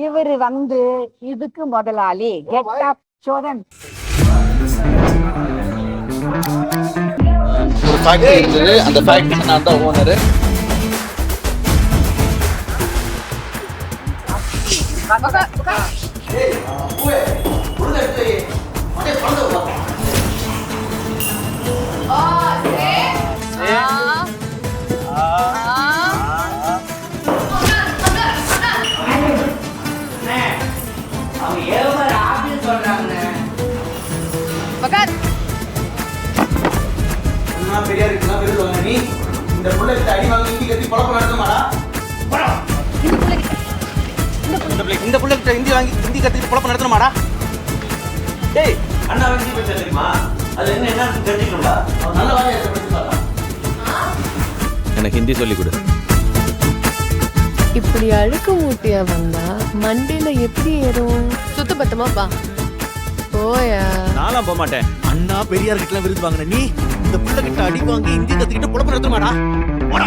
இவரு இதுக்கு முதலாளி. கெட் அப் சோதன். ஒரு ஃபேக்டரி இருந்தது, அந்த ஃபேக்டரிக்கு நான் தான் ஓனரு. இந்த புள்ளைகிட்ட அடி வாங்கி இந்தி கத்தி குழப்பம் நடத்துமாடா? இந்த புள்ளைகிட்ட இந்தி வாங்கி இந்தி கத்திட்டு குழப்பம் நடத்தணுமாடா? டேய், அண்ணா வந்து பேச தெரியுமா? அது என்ன தெரிஞ்சுக்கணும்டா? நல்ல வாரியா பேசுறாடா. எனக்கு ஹிந்தி சொல்லி கொடு. இப்படி அழுக்கு மூட்டியா வந்தா மண்டியில எப்படி ஏறும்? சுத்த பத்தமா பா போயா. நான்லாம் போக மாட்டேன். அண்ணா பெரியார் கிட்ட விருது வாங்கின நீ இந்த புள்ள கிட்ட அடி வாங்கி இந்தி கத்துக்கிட்டு குழப்பம் நடத்தணுமாடா? போடா.